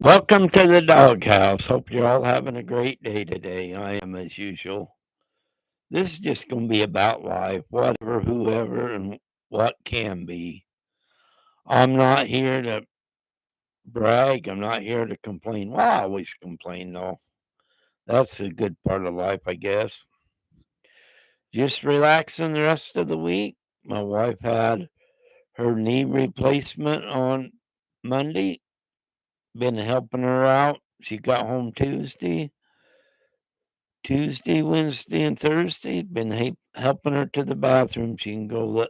Welcome to the doghouse. Hope you're all having a great day today. I am as usual. This is just going to be about life, whatever, whoever, and what can be. I'm not here to brag. I'm not here to complain. Well, I always complain, though. That's a good part of life, I guess. Just relaxing the rest of the week. My wife had her knee replacement on Monday. Been helping her out. She got home Tuesday, Wednesday, and Thursday. Been helping her to the bathroom. She can go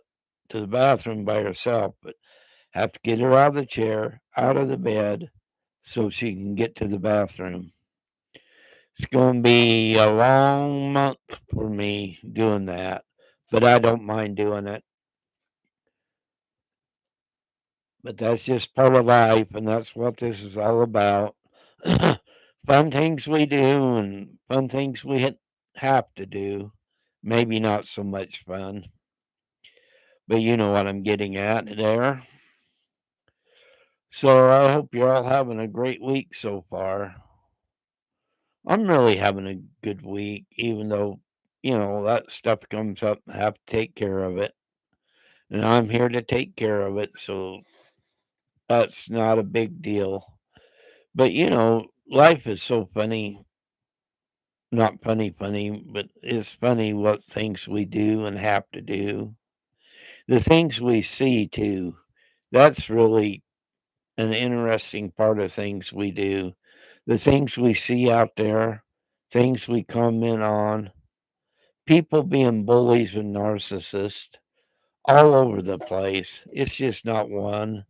to the bathroom by herself, but have to get her out of the chair, out of the bed, so she can get to the bathroom. It's going to be a long month for me doing that, but I don't mind doing it. But that's just part of life, and that's what this is all about. Fun things we do and fun things we have to do. Maybe not so much fun, but you know what I'm getting at there. So I hope you're all having a great week so far. I'm really having a good week, even though, that stuff comes up. I have to take care of it. And I'm here to take care of it. So that's not a big deal. But, life is so funny. Not funny, but it's funny what things we do and have to do. The things we see, too. That's really an interesting part of things we do. The things we see out there, things we comment on, people being bullies and narcissists all over the place. It's just not one.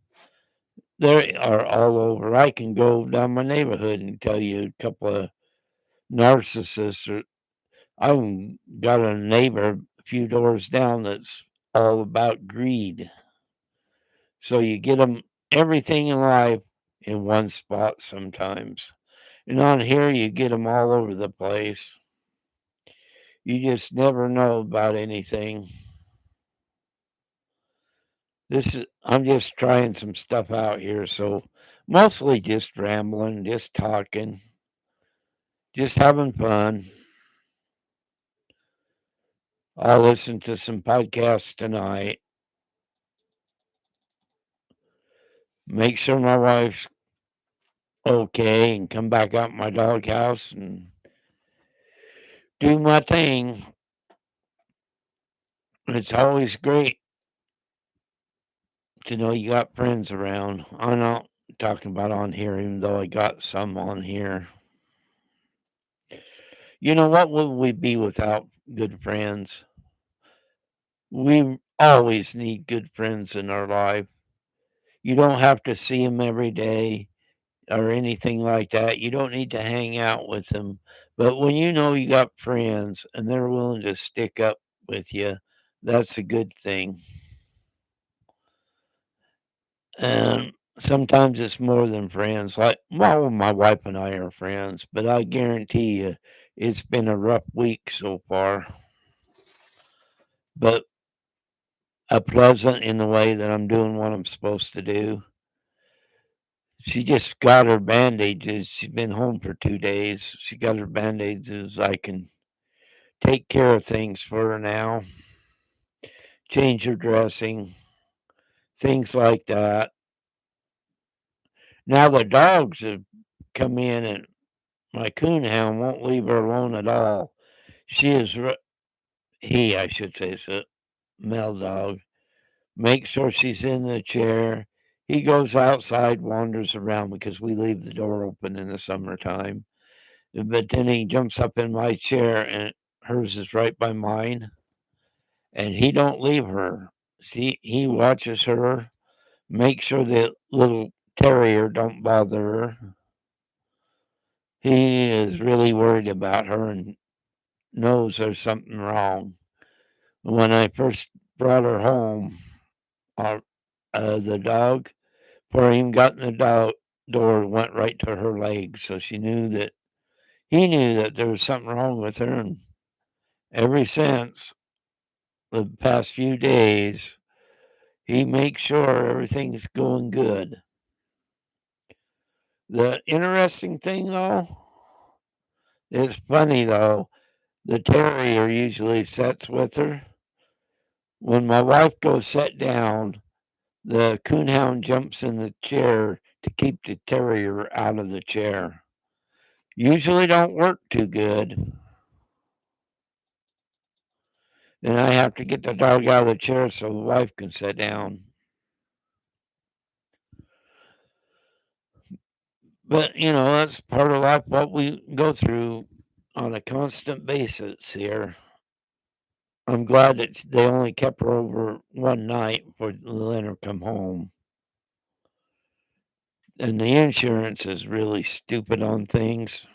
They are all over. I can go down my neighborhood and tell you a couple of narcissists. I've got a neighbor a few doors down that's all about greed. So you get them everything in life in one spot sometimes. And on here, you get them all over the place. You just never know about anything. I'm just trying some stuff out here. So mostly just rambling, just talking, just having fun. I'll listen to some podcasts tonight. Make sure my wife's okay and come back out my doghouse and do my thing. It's always great to know you got friends around. I'm not talking about on here, even though I got some on here. What would we be without good friends? We always need good friends in our life. You don't have to see them every day or anything like that. You don't need to hang out with them. But when you know you got friends and they're willing to stick up with you, that's a good thing. And sometimes it's more than friends. Like, well, my wife and I are friends, but I guarantee you it's been a rough week so far. But a pleasant in the way that I'm doing what I'm supposed to do. She just got her bandages. She's been home for 2 days. She got her bandages. I can take care of things for her now, change her dressing, things like that. Now the dogs have come in, and my coonhound won't leave her alone at all. She is, I should say, is a male dog. Make sure she's in the chair. He goes outside, wanders around because we leave the door open in the summertime. But then he jumps up in my chair, and hers is right by mine, and he don't leave her. See, he watches her, makes sure the little terrier don't bother her. He is really worried about her and knows there's something wrong. When I first brought her home, our, the dog, before he even got in the door, went right to her leg, so she knew that he knew that there was something wrong with her, and ever since the past few days, he makes sure everything's going good. The interesting thing, though, it's funny, though, the terrier usually sits with her. When my wife goes sit down, the coonhound jumps in the chair to keep the terrier out of the chair. Usually don't work too good. Then I have to get the dog out of the chair so the wife can sit down. But, that's part of life, what we go through on a constant basis here. I'm glad that they only kept her over one night before letting her come home. And the insurance is really stupid on things,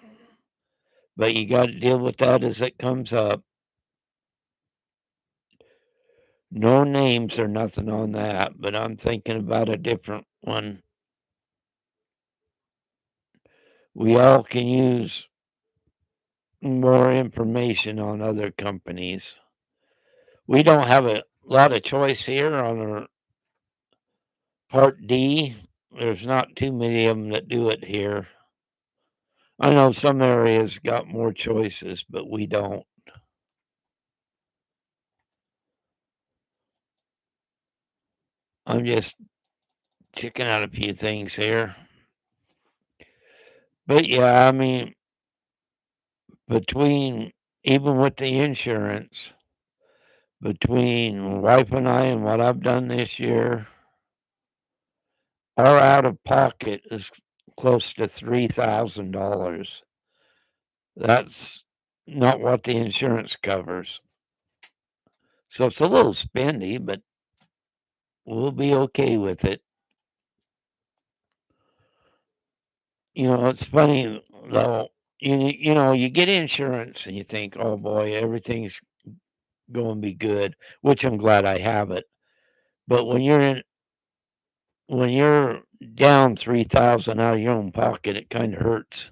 but you got to deal with that as it comes up. No names or nothing on that, but I'm thinking about a different one. We all can use more information on other companies. We don't have a lot of choice here on our Part D. There's not too many of them that do it here. I know some areas got more choices, but we don't. I'm just checking out a few things here. But yeah, I mean, between even with the insurance, between my wife and I and what I've done this year, our out of pocket is close to $3,000. That's not what the insurance covers. So it's a little spendy, but we'll be okay with it. It's funny though. You get insurance and you think, oh boy, everything's going to be good, which I'm glad I have it. But when you're down 3,000 out of your own pocket, it kind of hurts.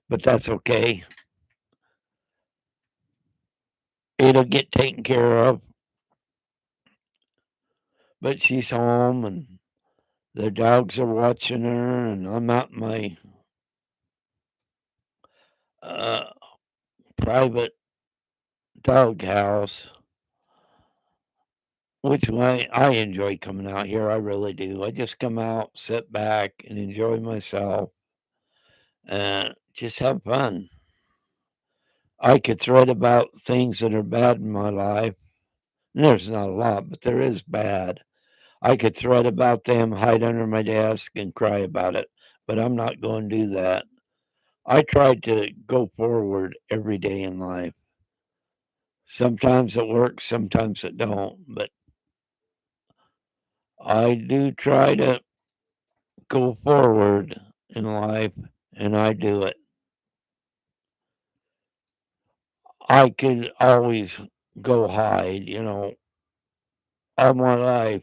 But that's okay. It'll get taken care of. But she's home and the dogs are watching her, and I'm out in my uh, private dog house, which I enjoy coming out here. I really do. I just come out, sit back, and enjoy myself, and just have fun. I could thread about things that are bad in my life. There's not a lot, but there is bad. I could thread about them, hide under my desk, and cry about it, but I'm not going to do that. I try to go forward every day in life. Sometimes it works, sometimes it don't, but I do try to go forward in life, and I do it. I could always go hide, all my life.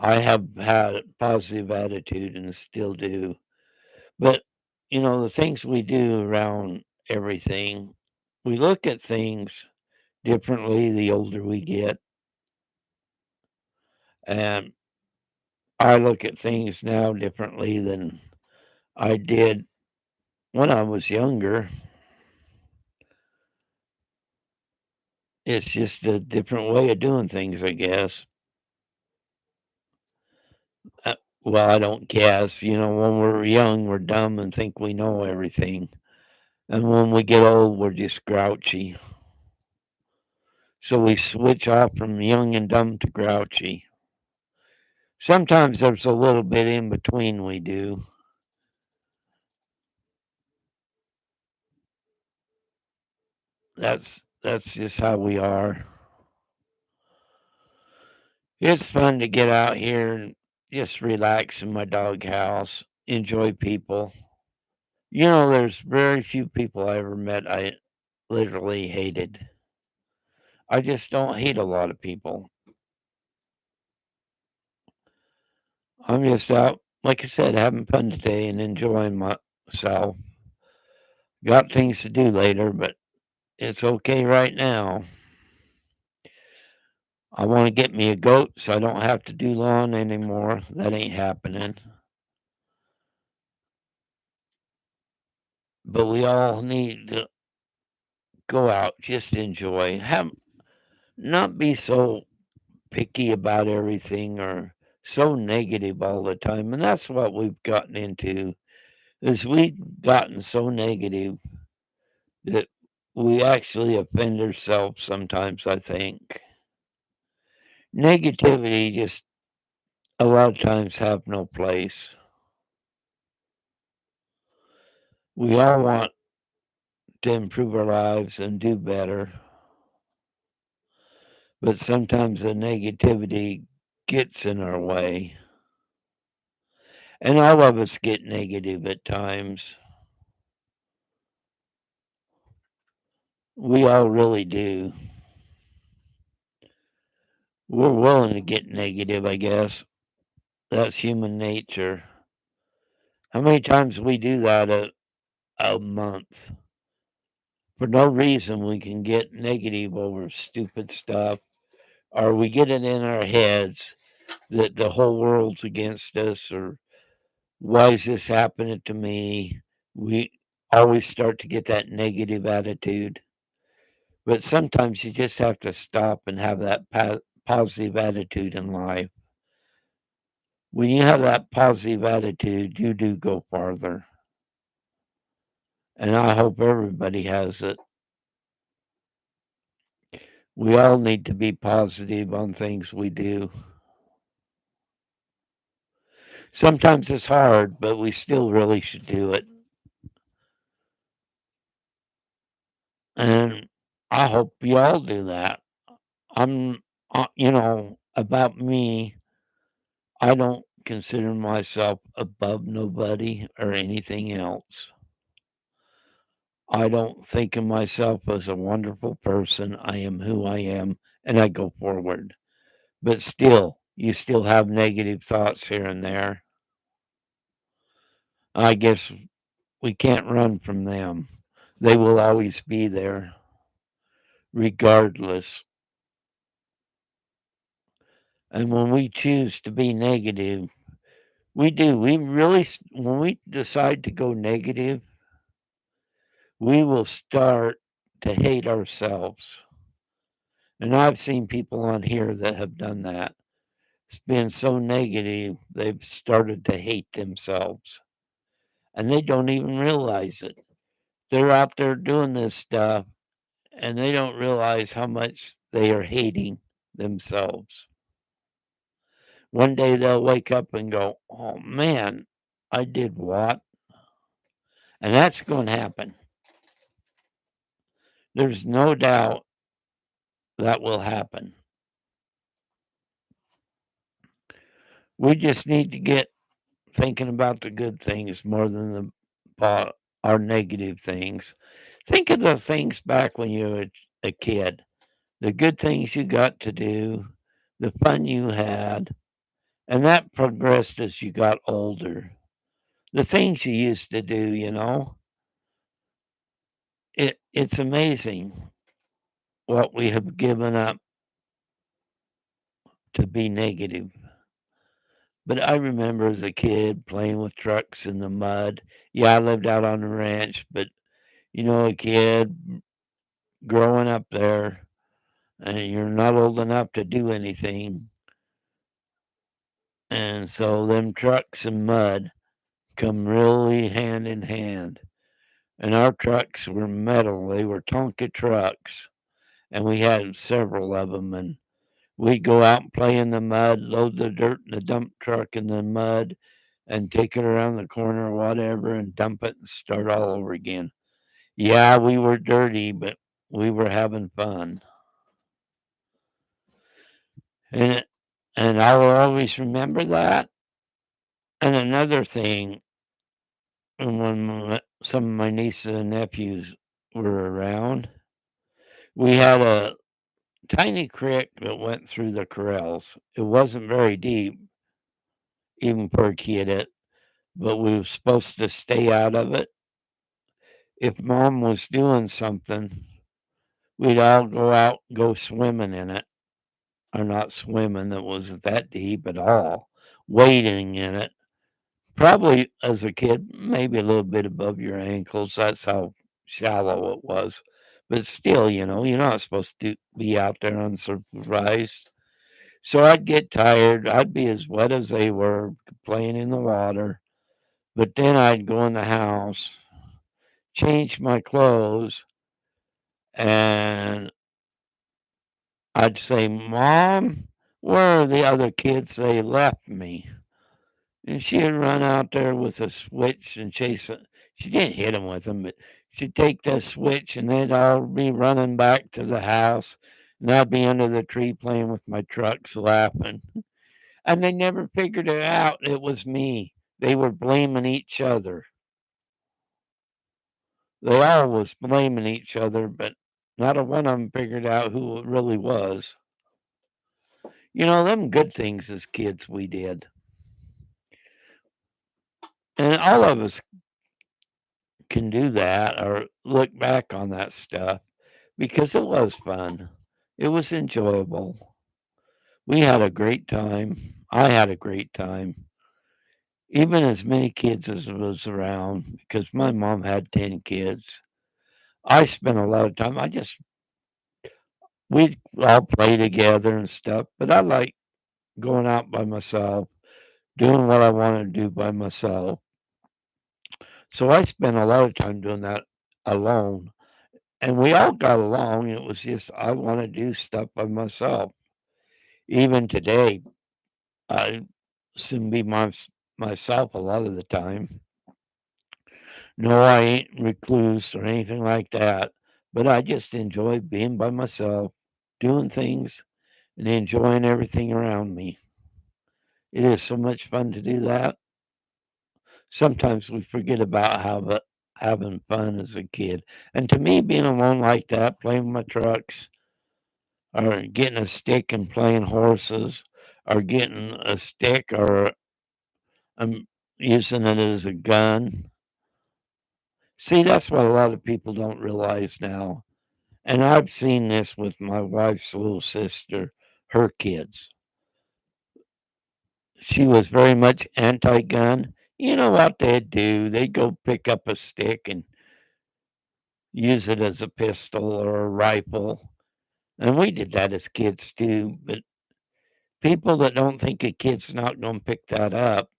I have had a positive attitude and still do. But, the things we do around everything, we look at things differently the older we get. And I look at things now differently than I did when I was younger. It's just a different way of doing things, I guess. Uh, well, I don't guess. When we're young, we're dumb and think we know everything. And when we get old, we're just grouchy. So we switch off from young and dumb to grouchy. Sometimes there's a little bit in between we do. That's just how we are. It's fun to get out here and just relax in my doghouse, enjoy people. There's very few people I ever met I literally hated. I just don't hate a lot of people. I'm just out, like I said, having fun today and enjoying myself. Got things to do later, but it's okay right now. I want to get me a goat so I don't have to do lawn anymore. That ain't happening. but we all need to go out, just enjoy, have not be so picky about everything or so negative all the time. And that's what we've gotten into is we've gotten so negative that we actually offend ourselves sometimes, I think. Negativity just a lot of times have no place. We all want to improve our lives and do better, but sometimes the negativity gets in our way. And all of us get negative at times. We all really do. We're willing to get negative, I guess. That's human nature. How many times we do that a month? For no reason, we can get negative over stupid stuff, or we get it in our heads that the whole world's against us, or why is this happening to me? We always start to get that negative attitude. But sometimes you just have to stop and have that positive attitude in life. When you have that positive attitude, you do go farther. And I hope everybody has it. We all need to be positive on things we do. Sometimes it's hard, but we still really should do it. And I hope you all do that. About me, I don't consider myself above nobody or anything else. I don't think of myself as a wonderful person. I am who I am, and I go forward. But still, you still have negative thoughts here and there. I guess we can't run from them. They will always be there, regardless. And when we choose to be negative, we do. We really, when we decide to go negative, we will start to hate ourselves. And I've seen people on here that have done that. It's been so negative, they've started to hate themselves. And they don't even realize it. They're out there doing this stuff and they don't realize how much they are hating themselves. One day they'll wake up and go, oh man, I did what? And that's going to happen. There's no doubt that will happen. We just need to get thinking about the good things more than our negative things. Think of the things back when you were a kid, the good things you got to do, the fun you had, and that progressed as you got older. The things you used to do, it's amazing what we have given up to be negative. But I remember as a kid playing with trucks in the mud. Yeah, I lived out on the ranch, but a kid growing up there and you're not old enough to do anything. And so them trucks and mud come really hand in hand. And our trucks were metal. They were Tonka trucks. And we had several of them. And we'd go out and play in the mud, load the dirt in the dump truck in the mud, and take it around the corner or whatever and dump it and start all over again. Yeah, we were dirty, but we were having fun. And and I will always remember that. And another thing, and when some of my nieces and nephews were around, we had a tiny creek that went through the corrals. It wasn't very deep, even for a kid, but we were supposed to stay out of it. If mom was doing something, we'd all go swimming in it, or not swimming, it wasn't that deep at all, wading in it, Probably as a kid, maybe a little bit above your ankles. That's how shallow it was. But still, you're not supposed to be out there unsupervised. So I'd get tired. I'd be as wet as they were playing in the water. But then I'd go in the house, change my clothes, and I'd say, Mom, where are the other kids? They left me. And she'd run out there with a switch and chase it. She didn't hit them with them, but she'd take that switch and they'd all be running back to the house. And I'd be under the tree playing with my trucks laughing. And they never figured it out. It was me. They were blaming each other. They all was blaming each other, but not a one of them figured out who it really was. Them good things as kids we did. And all of us can do that or look back on that stuff because it was fun. It was enjoyable. We had a great time. I had a great time. Even as many kids as was around, because my mom had 10 kids. I spent a lot of time. We'd all play together and stuff, but I like going out by myself, doing what I want to do by myself. So I spent a lot of time doing that alone. And we all got along. It was just I want to do stuff by myself. Even today, I soon be myself a lot of the time. No, I ain't recluse or anything like that, but I just enjoy being by myself, doing things, and enjoying everything around me. It is so much fun to do that. Sometimes we forget about having fun as a kid. And to me, being alone like that, playing with my trucks, or getting a stick and playing horses, or getting a stick, or using it as a gun. See, that's what a lot of people don't realize now. And I've seen this with my wife's little sister, her kids. She was very much anti gun. You know what they'd do? They'd go pick up a stick and use it as a pistol or a rifle. And we did that as kids too. But people that don't think a kid's not going to pick that up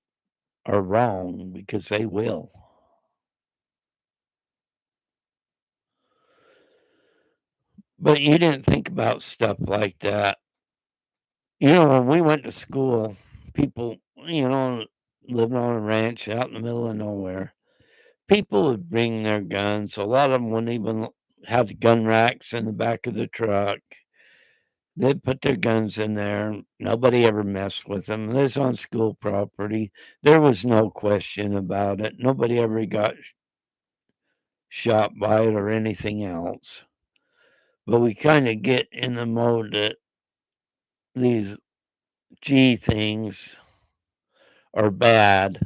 are wrong because they will. But you didn't think about stuff like that. When we went to school, people, living on a ranch out in the middle of nowhere, people would bring their guns. A lot of them wouldn't even have gun racks in the back of the truck. They'd put their guns in there. Nobody ever messed with them. This on school property. There was no question about it. Nobody ever got shot by it or anything else. But we kind of get in the mode that these G things are bad.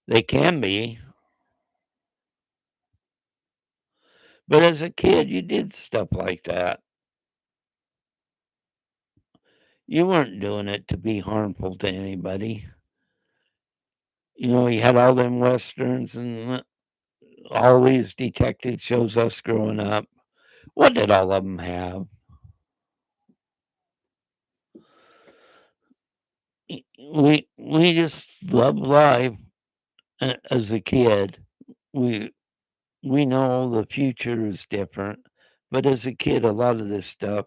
They can be. But as a kid, you did stuff like that. You weren't doing it to be harmful to anybody. You had all them westerns and all these detective shows us growing up. What did all of them have? We just love life as a kid. We we know the future is different, but as a kid, a lot of this stuff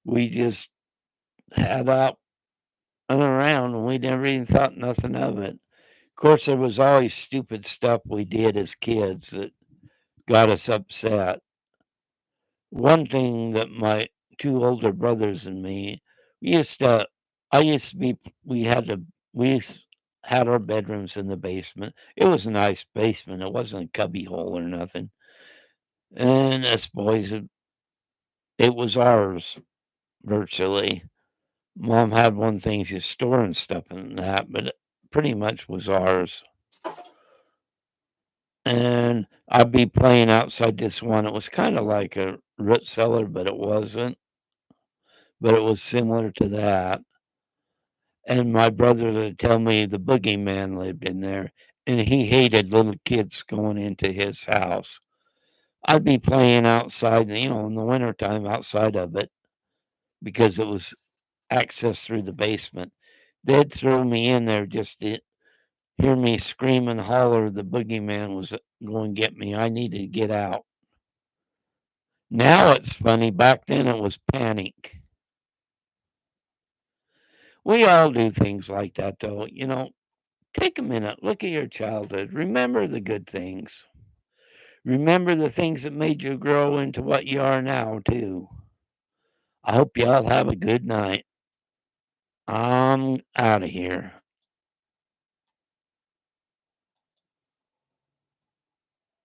we just had out and around, and we never even thought nothing of it. Of course, there was always stupid stuff we did as kids that got us upset. One thing that my two older brothers and me, we used to, I used to be, we had our bedrooms in the basement. It was a nice basement. It wasn't a cubby hole or nothing. And us boys, it was ours virtually. Mom had one thing she's storing stuff in that, but it pretty much was ours. And I'd be playing outside this one. It was kind of like a root cellar, but it wasn't. But it was similar to that. and my brother would tell me the boogeyman lived in there, and he hated little kids going into his house. I'd be playing outside, in the wintertime outside of it because it was access through the basement. They'd throw me in there just to hear me scream and holler the boogeyman was going to get me. I needed to get out. Now it's funny. Back then it was panic. We all do things like that, though. Take a minute, look at your childhood. Remember the good things. Remember the things that made you grow into what you are now, too. I hope y'all have a good night. I'm out of here.